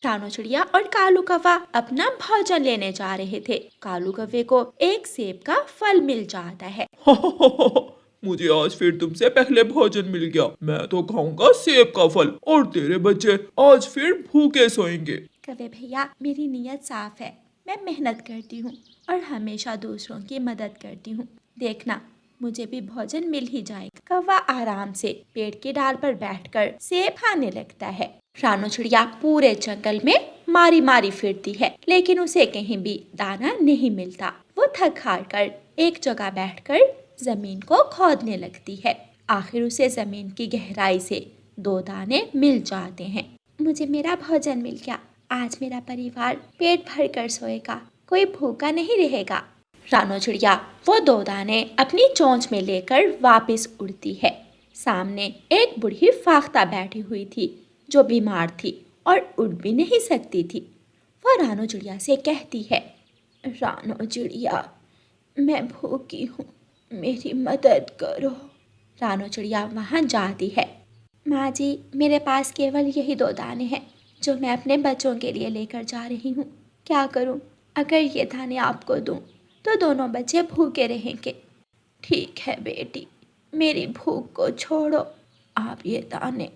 रानू चिड़िया और कालू कौवा अपना भोजन लेने जा रहे थे। कालू कौवे को एक सेब का फल मिल जाता है। मुझे आज फिर तुमसे पहले भोजन मिल गया। मैं तो खाऊंगा सेब का फल और तेरे बच्चे आज फिर भूखे सोएंगे। कौवे भैया, मेरी नीयत साफ है। मैं मेहनत करती हूँ और हमेशा दूसरों की मदद करती हूँ। देखना, मुझे भी भोजन मिल ही जाएगा। कौवा आराम से पेड़ की डाल पर बैठकर सेब खाने लगता है। रानू चिड़िया पूरे जंगल में मारी मारी फिरती है, लेकिन उसे कहीं भी दाना नहीं मिलता। वो थक हार कर एक जगह बैठकर जमीन को खोदने लगती है। आखिर उसे जमीन की गहराई से 2 दाने मिल जाते हैं। मुझे मेरा भोजन मिल गया। आज मेरा परिवार पेट भर कर सोएगा, कोई भूखा नहीं रहेगा। रानू चिड़िया वो 2 दाने अपनी चोंच में लेकर वापस उड़ती है। सामने एक बूढ़ी फाख्ता बैठी हुई थी जो बीमार थी और उड़ भी नहीं सकती थी। वो रानू चिड़िया से कहती है, रानू चिड़िया, मैं भूखी हूँ, मेरी मदद करो। रानू चिड़िया वहाँ जाती है। माँ जी, मेरे पास केवल यही 2 दाने हैं जो मैं अपने बच्चों के लिए लेकर जा रही हूँ। क्या करूँ? अगर ये दाने आपको दूँ तो दोनों बच्चे भूखे रहेंगे। ठीक है बेटी, मेरी भूख को छोड़ो। आप ये दाने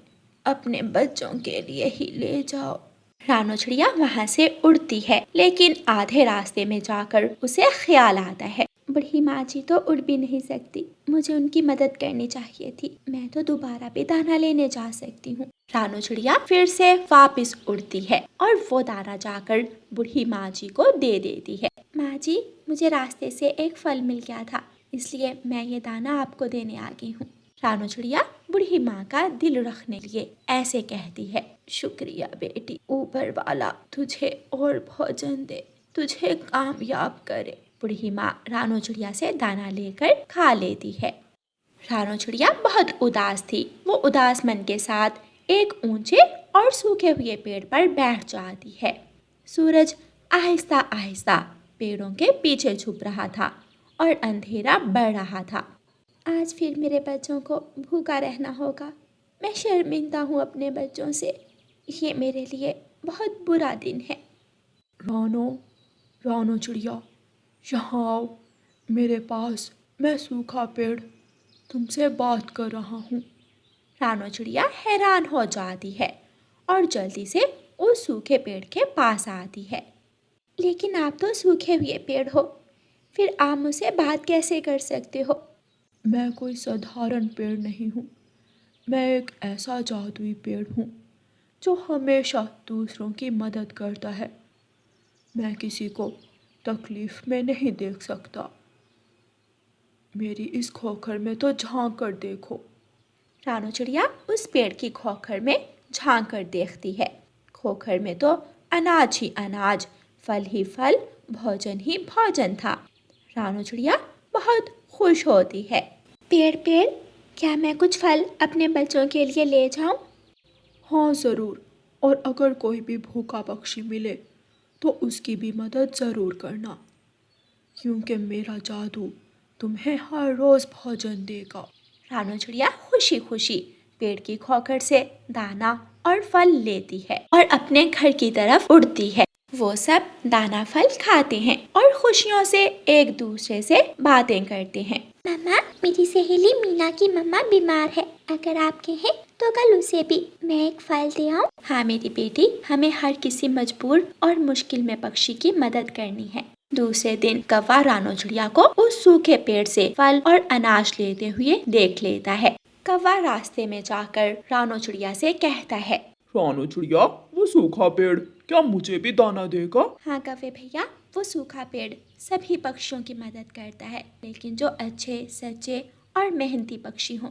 अपने बच्चों के लिए ही ले जाओ। रानू चिड़िया वहाँ से उड़ती है, लेकिन आधे रास्ते में जाकर उसे ख्याल आता है, बूढ़ी माँ जी तो उड़ भी नहीं सकती, मुझे उनकी मदद करनी चाहिए थी। मैं तो दोबारा भी दाना लेने जा सकती हूँ। रानू चिड़िया फिर से वापस उड़ती है और वो दाना जाकर बूढ़ी माँ जी को दे देती है। माँ जी, मुझे रास्ते से एक फल मिल गया था, इसलिए मैं ये दाना आपको देने आ गई हूँ। रानू चिड़िया बूढ़ी माँ का दिल रखने लिए ऐसे कहती है, शुक्रिया बेटी, ऊपर वाला तुझे और भोजन दे, तुझे कामयाब करे। बूढ़ी माँ रानू चिड़िया से दाना लेकर खा लेती है। रानू चिड़िया बहुत उदास थी। वो उदास मन के साथ एक ऊंचे और सूखे हुए पेड़ पर बैठ जाती है। सूरज आहिस्ता आहिस्ता पेड़ों के पीछे छुप रहा था और अंधेरा बढ़ रहा था। आज फिर मेरे बच्चों को भूखा रहना होगा। मैं शर्मिंदा हूँ अपने बच्चों से। ये मेरे लिए बहुत बुरा दिन है। रानू चिड़िया, यहाँ आओ मेरे पास। मैं सूखा पेड़ तुमसे बात कर रहा हूँ। रानू चिड़िया हैरान हो जाती है और जल्दी से उस सूखे पेड़ के पास आती है। लेकिन आप तो सूखे हुए पेड़ हो, फिर आप मुझसे बात कैसे कर सकते हो? मैं कोई साधारण पेड़ नहीं हूँ। मैं एक ऐसा जादुई पेड़ हूँ जो हमेशा दूसरों की मदद करता है। मैं किसी को तकलीफ में नहीं देख सकता। मेरी इस खोखर में तो झांक कर देखो। रानू चिड़िया उस पेड़ की खोखर में झांक कर देखती है। खोखर में तो अनाज ही अनाज, फल ही फल, भोजन ही भोजन था। रानू चिड़िया बहुत खुश होती है। पेड़ पेड़, क्या मैं कुछ फल अपने बच्चों के लिए ले जाऊं? हाँ ज़रूर, और अगर कोई भी भूखा पक्षी मिले तो उसकी भी मदद ज़रूर करना, क्योंकि मेरा जादू तुम्हें हर रोज़ भोजन देगा। रानू चिड़िया खुशी खुशी पेड़ की खोखर से दाना और फल लेती है और अपने घर की तरफ उड़ती है। वो सब दाना फल खाते हैं और खुशियों से एक दूसरे से बातें करते हैं। मम्मा, मेरी सहेली मीना की मम्मा बीमार है, अगर आप कहें तो कल उसे भी मैं एक फल दे आऊं? हाँ मेरी बेटी, हमें हर किसी मजबूर और मुश्किल में पक्षी की मदद करनी है। दूसरे दिन कौवा रानू चिड़िया को उस सूखे पेड़ से फल और अनाज लेते हुए देख लेता है। कौवा रास्ते में जाकर रानू चिड़िया से कहता है, रानू चिड़िया, वो सूखा पेड़ क्या मुझे भी दाना देगा? हाँ कौवे भैया, वो सूखा पेड़ सभी पक्षियों की मदद करता है, लेकिन जो अच्छे, सच्चे और मेहनती पक्षी हों,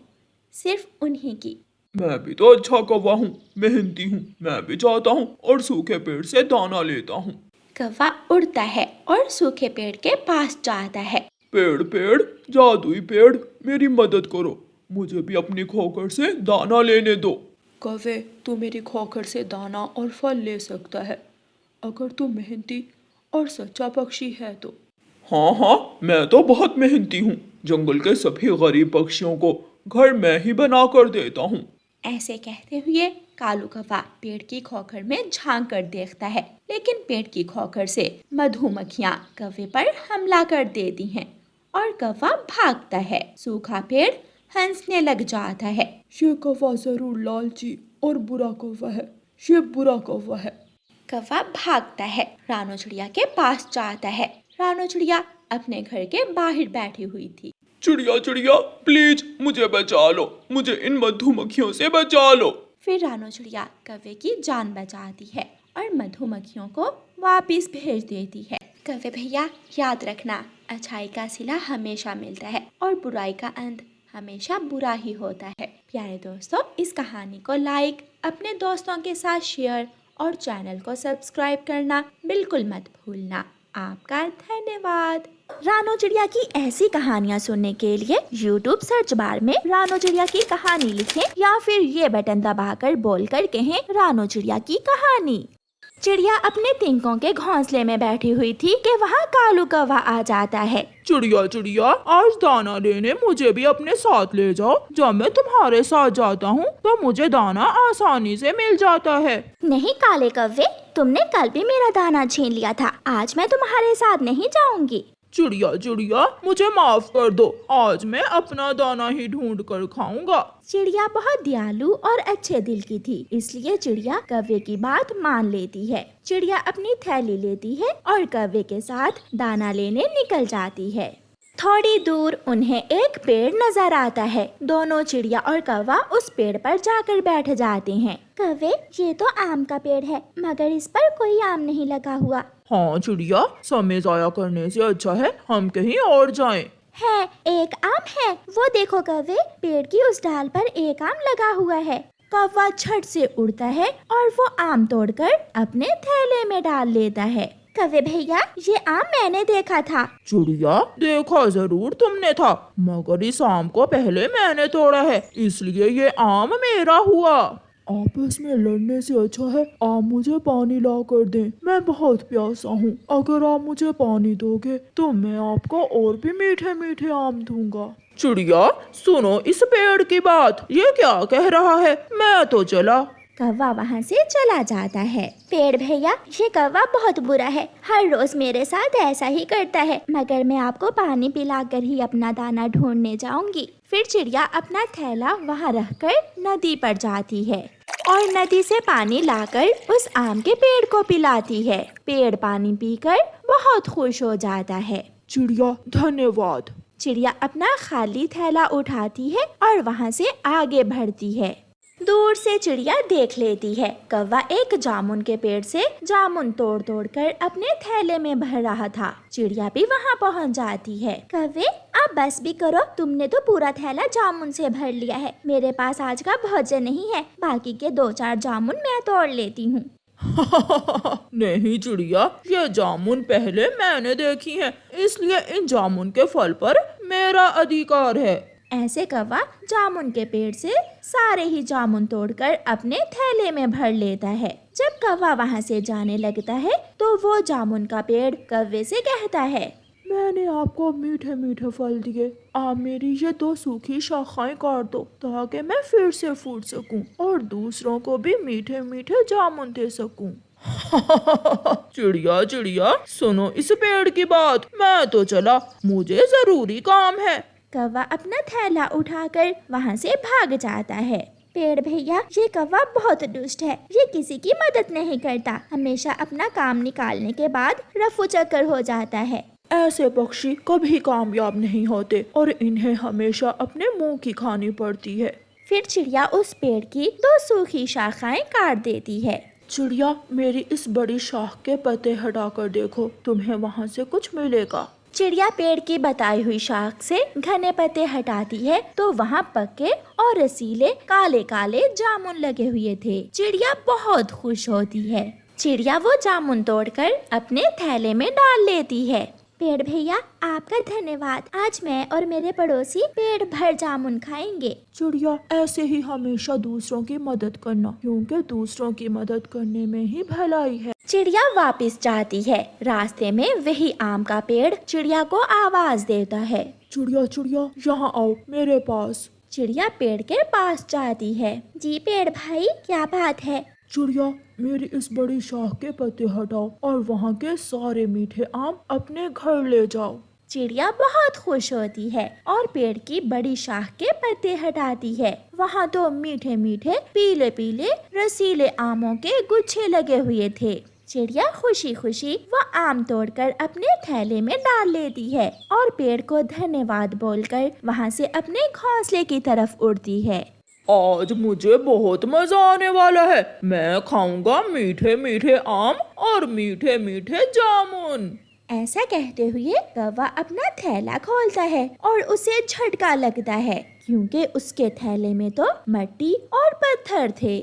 सिर्फ उन्हीं की। मैं भी तो अच्छा कौवा हूँ, मेहनती हूँ। मैं भी जाता हूँ और सूखे पेड़ से दाना लेता हूँ। कौवा उड़ता है और सूखे पेड़ के पास जाता है। पेड़ पेड़, जादुई पेड़, मेरी मदद करो, मुझे भी अपनी खोखर से दाना लेने दो। कौवे, तू मेरी खोखर से दाना और फल ले सकता है, अगर तू मेहनती और सच्चा पक्षी है तो। हाँ हाँ, मैं तो बहुत मेहनती हूँ। जंगल के सभी गरीब पक्षियों को घर मैं ही बना कर देता हूँ। ऐसे कहते हुए कालू कौवा पेड़ की खोखर में झांक कर देखता है, लेकिन पेड़ की खोखर से मधुमक्खियाँ कौवे पर हमला कर देती हैं और कौवा भागता है। सूखा पेड़ हंसने लग जाता है। ये कौवा जरूर लालची और बुरा कौवा है, ये बुरा कौवा है। कौवा भागता है, रानो चिड़िया के पास जाता है। रानो चिड़िया अपने घर के बाहर बैठी हुई थी। चिड़िया चिड़िया प्लीज मुझे बचा लो, मुझे इन मधुमक्खियों से बचा लो। फिर रानो चिड़िया कौवे की जान बचाती है और मधुमक्खियों को वापस भेज देती है। कौवे भैया याद रखना, अच्छाई का सिला हमेशा मिलता है और बुराई का अंत हमेशा बुरा ही होता है। प्यारे दोस्तों, इस कहानी को लाइक, अपने दोस्तों के साथ शेयर और चैनल को सब्सक्राइब करना बिल्कुल मत भूलना। आपका धन्यवाद। रानो चिड़िया की ऐसी कहानियाँ सुनने के लिए YouTube सर्च बार में रानो चिड़िया की कहानी लिखें या फिर ये बटन दबाकर बोलकर कहें रानो चिड़िया की कहानी। चिड़िया अपने तिनकों के घोंसले में बैठी हुई थी कि वहाँ कालू कौवा आ जाता है। चिड़िया चिड़िया आज दाना लेने मुझे भी अपने साथ ले जाओ। जब मैं तुम्हारे साथ जाता हूँ तो मुझे दाना आसानी से मिल जाता है। नहीं काले कौवे, तुमने कल भी मेरा दाना छीन लिया था, आज मैं तुम्हारे साथ नहीं जाऊंगी। चिड़िया चिड़िया मुझे माफ कर दो, आज मैं अपना दाना ही ढूंढ कर खाऊंगा। चिड़िया बहुत दयालु और अच्छे दिल की थी, इसलिए चिड़िया कौवे की बात मान लेती है। चिड़िया अपनी थैली लेती है और कौवे के साथ दाना लेने निकल जाती है। थोड़ी दूर उन्हें एक पेड़ नजर आता है। दोनों चिड़िया और कौवा उस पेड़ पर जाकर बैठ जाते हैं। कौवे, ये तो आम का पेड़ है, मगर इस पर कोई आम नहीं लगा हुआ। हाँ चिड़िया, समय जाया करने से अच्छा है हम कहीं और जाएं। है, एक आम है, वो देखो कौवे, पेड़ की उस डाल पर एक आम लगा हुआ है। कौवा झट से उड़ता है और वो आम तोड़कर अपने थैले में डाल लेता है। कौवे भैया, ये आम मैंने देखा था। चिड़िया, देखा जरूर तुमने था, मगर इस आम को पहले मैंने तोड़ा है, इसलिए ये आम मेरा हुआ। आपस में लड़ने से अच्छा है आप मुझे पानी ला कर दें, मैं बहुत प्यासा हूँ। अगर आप मुझे पानी दोगे तो मैं आपको और भी मीठे मीठे आम दूंगा। चिड़िया सुनो इस पेड़ की बात, ये क्या कह रहा है, मैं तो चला। कौवा वहाँ से चला जाता है। पेड़ भैया, ये कौवा बहुत बुरा है, हर रोज मेरे साथ ऐसा ही करता है, मगर मैं आपको पानी पिलाकर ही अपना दाना ढूंढने जाऊंगी। फिर चिड़िया अपना थैला वहाँ रखकर नदी पर जाती है और नदी से पानी लाकर उस आम के पेड़ को पिलाती है। पेड़ पानी पीकर बहुत खुश हो जाता है। चिड़िया धन्यवाद। चिड़िया अपना खाली थैला उठाती है और वहाँ से आगे बढ़ती है। दूर से चिड़िया देख लेती है कौवा एक जामुन के पेड़ से जामुन तोड़ तोड़ कर अपने थैले में भर रहा था। चिड़िया भी वहाँ पहुँच जाती है। कौवे, आप बस भी करो, तुमने तो पूरा थैला जामुन से भर लिया है, मेरे पास आज का भोजन नहीं है, बाकी के 2-4 जामुन मैं तोड़ लेती हूँ। नहीं चिड़िया, ये जामुन पहले मैंने देखी हैं, इसलिए इन जामुन के फल पर मेरा अधिकार है। ऐसे कौवा जामुन के पेड़ से सारे ही जामुन तोड़कर अपने थैले में भर लेता है। जब कौवा वहाँ से जाने लगता है तो वो जामुन का पेड़ कौवे से कहता है, मैंने आपको मीठे मीठे फल दिए, आप मेरी ये 2 सूखी शाखाएं काट दो ताकि मैं फिर से फूट सकूं और दूसरों को भी मीठे मीठे जामुन दे सकूं। चिड़िया चिड़िया सुनो इस पेड़ की बात, मैं तो चला, मुझे जरूरी काम है। कौवा अपना थैला उठाकर वहाँ से भाग जाता है। पेड़ भैया, ये कौवा बहुत दुष्ट है, ये किसी की मदद नहीं करता, हमेशा अपना काम निकालने के बाद रफू चक्कर हो जाता है। ऐसे पक्षी कभी कामयाब नहीं होते और इन्हें हमेशा अपने मुंह की खानी पड़ती है। फिर चिड़िया उस पेड़ की 2 सूखी शाखाएं काट देती है। चिड़िया, मेरी इस बड़ी शाख के पत्ते हटाकर देखो, तुम्हें वहाँ से कुछ मिलेगा। चिड़िया पेड़ की बताई हुई शाख से घने पत्ते हटाती है तो वहाँ पक्के और रसीले काले काले जामुन लगे हुए थे। चिड़िया बहुत खुश होती है। चिड़िया वो जामुन तोड़कर अपने थैले में डाल लेती है। पेड़ भैया, आपका धन्यवाद, आज मैं और मेरे पड़ोसी पेट भर जामुन खाएंगे। चिड़िया, ऐसे ही हमेशा दूसरों की मदद करना, क्योंकि दूसरों की मदद करने में ही भलाई है। चिड़िया वापस जाती है। रास्ते में वही आम का पेड़ चिड़िया को आवाज देता है, चिड़िया चिड़िया यहाँ आओ मेरे पास। चिड़िया पेड़ के पास जाती है। जी पेड़ भाई, क्या बात है? चिड़िया, मेरी इस बड़ी शाख के पत्ते हटाओ और वहाँ के सारे मीठे आम अपने घर ले जाओ। चिड़िया बहुत खुश होती है और पेड़ की बड़ी शाख के पत्ते हटाती है। वहाँ तो मीठे मीठे पीले पीले रसीले आमों के गुच्छे लगे हुए थे। चिड़िया खुशी खुशी वह आम तोड़कर अपने थैले में डाल लेती है और पेड़ को धन्यवाद बोलकर वहाँ से अपने घोंसले की तरफ उड़ती है। आज मुझे बहुत मजा आने वाला है। मैं खाऊंगा मीठे मीठे आम और मीठे मीठे जामुन। ऐसा कहते हुए कौवा अपना थैला खोलता है और उसे झटका लगता है, क्योंकि उसके थैले में तो मिट्टी और पत्थर थे।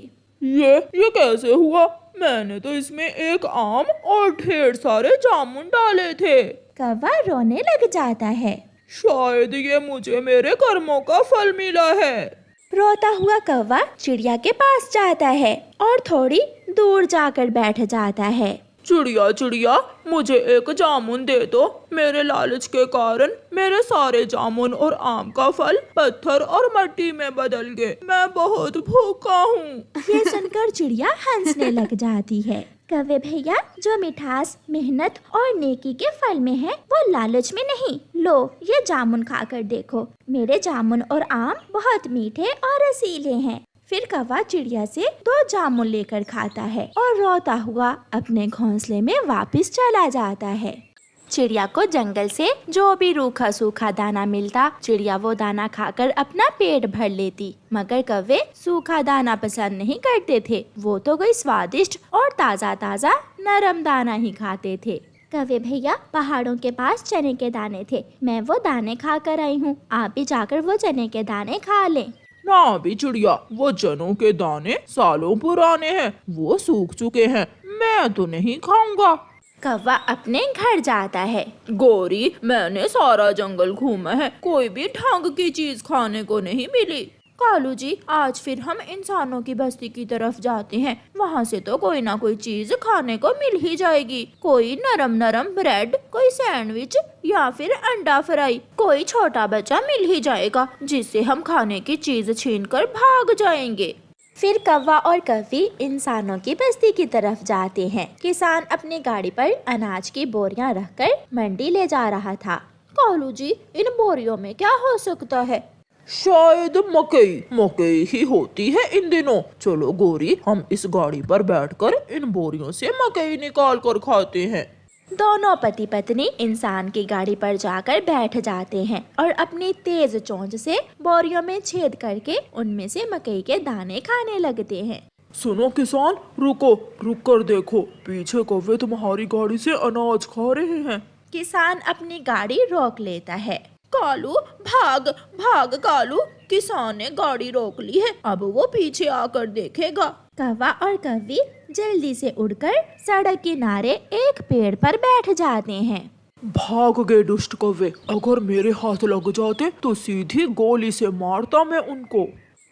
ये कैसे हुआ? मैंने तो इसमें एक आम और ढेर सारे जामुन डाले थे। कौवा रोने लग जाता है। शायद ये मुझे मेरे कर्मों का फल मिला है। रोता हुआ कौवा चिड़िया के पास जाता है और थोड़ी दूर जाकर बैठ जाता है। चिड़िया चिड़िया, मुझे एक जामुन दे दो। मेरे लालच के कारण मेरे सारे जामुन और आम का फल पत्थर और मिट्टी में बदल गए। मैं बहुत भूखा हूँ। ये सुनकर चिड़िया हंसने लग जाती है। कौवे भैया, जो मिठास मेहनत और नेकी के फल में है वो लालच में नहीं। लो, ये जामुन खाकर देखो। मेरे जामुन और आम बहुत मीठे और रसीले हैं। फिर कौवा चिड़िया से 2 जामुन लेकर खाता है और रोता हुआ अपने घोंसले में वापस चला जाता है। चिड़िया को जंगल से जो भी रूखा सूखा दाना मिलता, चिड़िया वो दाना खाकर अपना पेट भर लेती। मगर कौवे सूखा दाना पसंद नहीं करते थे। वो तो कोई स्वादिष्ट और ताज़ा ताज़ा नरम दाना ही खाते थे। कौवे भैया, पहाड़ों के पास चने के दाने थे। मैं वो दाने खा कर आई हूँ। आप भी जाकर वो चने के दाने खा लें। ना भी चिड़िया, वो चनों के दाने सालों पुराने हैं, वो सूख चुके हैं। मैं तो नहीं खाऊंगा। कौवा अपने घर जाता है। गौरी, मैंने सारा जंगल घूमा है, कोई भी ढंग की चीज खाने को नहीं मिली। कालू जी, आज फिर हम इंसानों की बस्ती की तरफ जाते हैं। वहाँ से तो कोई ना कोई चीज खाने को मिल ही जाएगी। कोई नरम नरम ब्रेड, कोई सैंडविच या फिर अंडा फ्राई। कोई छोटा बच्चा मिल ही जाएगा जिससे हम खाने की चीज छीनकर भाग जाएंगे। फिर कौवा और कौवी इंसानों की बस्ती की तरफ जाते हैं। किसान अपनी गाड़ी पर अनाज की बोरियां रखकर मंडी ले जा रहा था। कालू जी, इन बोरियों में क्या हो सकता है? शायद मकई ही होती है इन दिनों। चलो गौरी, हम इस गाड़ी पर बैठकर इन बोरियों से मकई निकाल कर खाते हैं। दोनों पति पत्नी इंसान की गाड़ी पर जाकर बैठ जाते हैं और अपनी तेज चोंच से बोरियों में छेद करके उनमें से मकई के दाने खाने लगते हैं। सुनो किसान, रुक कर देखो, पीछे कौवे तुम्हारी गाड़ी से अनाज खा रहे हैं। किसान अपनी गाड़ी रोक लेता है। कालू, भाग भाग कालू, किसान ने गाड़ी रोक ली है, अब वो पीछे आकर देखेगा। कौवा और कौवी जल्दी से उड़कर सड़क किनारे एक पेड़ पर बैठ जाते हैं। भाग गए दुष्ट कौवे, अगर मेरे हाथ लग जाते तो सीधी गोली से मारता मैं उनको।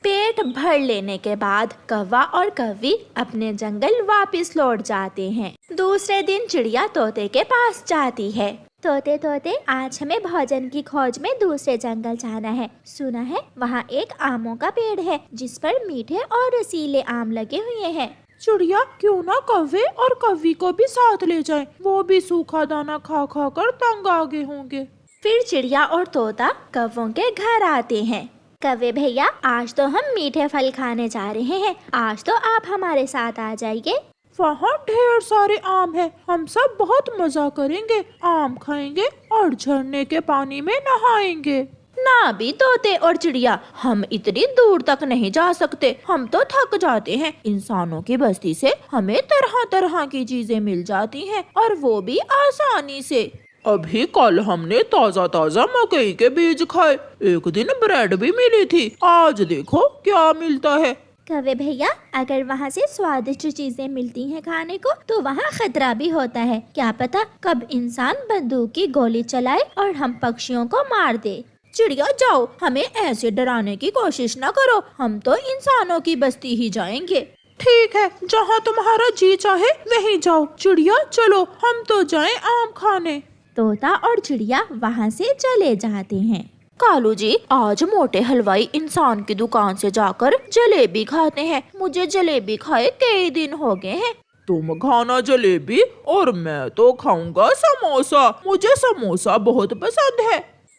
पेट भर लेने के बाद कौवा और कौवी अपने जंगल वापस लौट जाते हैं। दूसरे दिन चिड़िया तोते के पास जाती है। तोते तोते, आज हमें भोजन की खोज में दूसरे जंगल जाना है। सुना है वहाँ एक आमों का पेड़ है जिस पर मीठे और रसीले आम लगे हुए हैं। चिड़िया, क्यों ना कौवे और कौवी को भी साथ ले जाएं, वो भी सूखा दाना खा खा कर तंग आ गए होंगे। फिर चिड़िया और तोता कौवों के घर आते हैं। कौवे भैया, आज तो हम मीठे फल खाने जा रहे हैं। आज तो आप हमारे साथ आ जाइए। वहाँ ढेर सारे आम हैं, हम सब बहुत मजा करेंगे, आम खाएंगे और झरने के पानी में नहाएंगे। ना भी तोते और चिड़िया, हम इतनी दूर तक नहीं जा सकते, हम तो थक जाते हैं। इंसानों की बस्ती से हमें तरह तरह की चीजें मिल जाती हैं और वो भी आसानी से। अभी कल हमने ताजा ताजा मकई के बीज खाए, एक दिन ब्रेड भी मिली थी, आज देखो क्या मिलता है। कौवे भैया, अगर वहाँ से स्वादिष्ट चीजें मिलती हैं खाने को तो वहाँ खतरा भी होता है। क्या पता कब इंसान बंदूक की गोली चलाए और हम पक्षियों को मार दे। चिड़िया जाओ, हमें ऐसे डराने की कोशिश न करो, हम तो इंसानों की बस्ती ही जाएंगे। ठीक है, जहाँ तुम्हारा जी चाहे वहीं जाओ। चिड़िया चलो, हम तो जाएं आम खाने। तोता और चिड़िया वहाँ से चले जाते हैं। कालू जी, आज मोटे हलवाई इंसान की दुकान से जाकर जलेबी खाते हैं। मुझे जलेबी खाए कई दिन हो गए हैं। तुम खाना जलेबी और मैं तो खाऊंगा समोसा। मुझे समोसा बहुत पसंद है।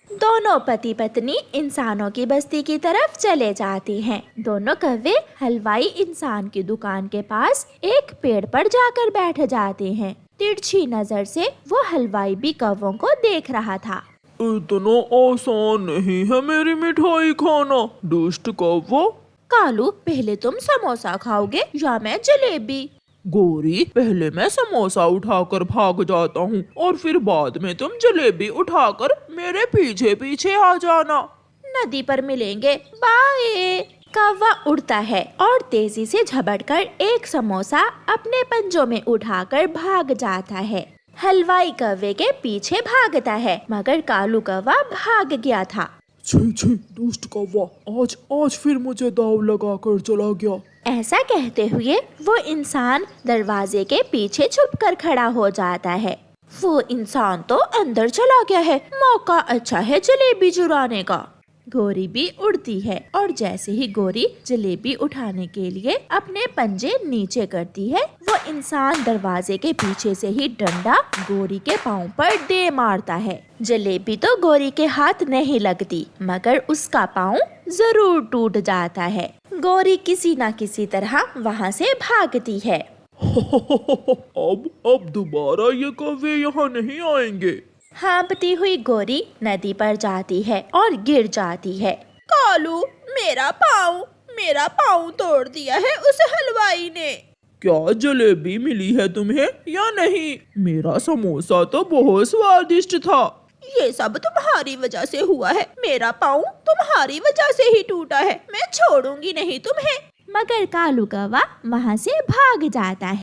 दोनों पति पत्नी इंसानों की बस्ती की तरफ चले जाती हैं। दोनों कौवे हलवाई इंसान की दुकान के पास एक पेड़ पर जाकर बैठ जाते हैं। तिरछी नजर से वो हलवाई भी कौवों को देख रहा था। इतना आसान नहीं है मेरी मिठाई खाना, दुष्ट कौवो। कालू, पहले तुम समोसा खाओगे या मैं जलेबी? गोरी, पहले मैं समोसा उठाकर भाग जाता हूँ और फिर बाद में तुम जलेबी उठाकर मेरे पीछे पीछे आ जाना। नदी पर मिलेंगे, बाय। कौवा उड़ता है और तेजी से झपटकर एक समोसा अपने पंजों में उठाकर भाग जाता है। हलवाई कौवे के पीछे भागता है, मगर कालू कौवा भाग गया था। छी छी, दुष्ट कौवा, आज फिर मुझे दाव लगा कर चला गया। ऐसा कहते हुए वो इंसान दरवाजे के पीछे छुपकर खड़ा हो जाता है। वो इंसान तो अंदर चला गया है, मौका अच्छा है जलेबी चुराने का। गोरी भी उड़ती है और जैसे ही गोरी जलेबी उठाने के लिए अपने पंजे नीचे करती है, वो इंसान दरवाजे के पीछे से ही डंडा गोरी के पाँव पर दे मारता है। जलेबी तो गोरी के हाथ नहीं लगती, मगर उसका पाँव जरूर टूट जाता है। गोरी किसी न किसी तरह वहाँ से भागती है। अब दोबारा ये कौवे यहाँ नहीं आएंगे। हाँफती हुई गोरी नदी पर जाती है और गिर जाती है। कालू, मेरा पाँव तोड़ दिया है उस हलवाई ने। क्या जलेबी मिली है तुम्हें या नहीं? मेरा समोसा तो बहुत स्वादिष्ट था। ये सब तुम्हारी वजह से हुआ है। मेरा पाँव तुम्हारी वजह से ही टूटा है। मैं छोड़ूंगी नहीं तुम्हें। मगर कालू कौवा वहाँ से भाग जाता है।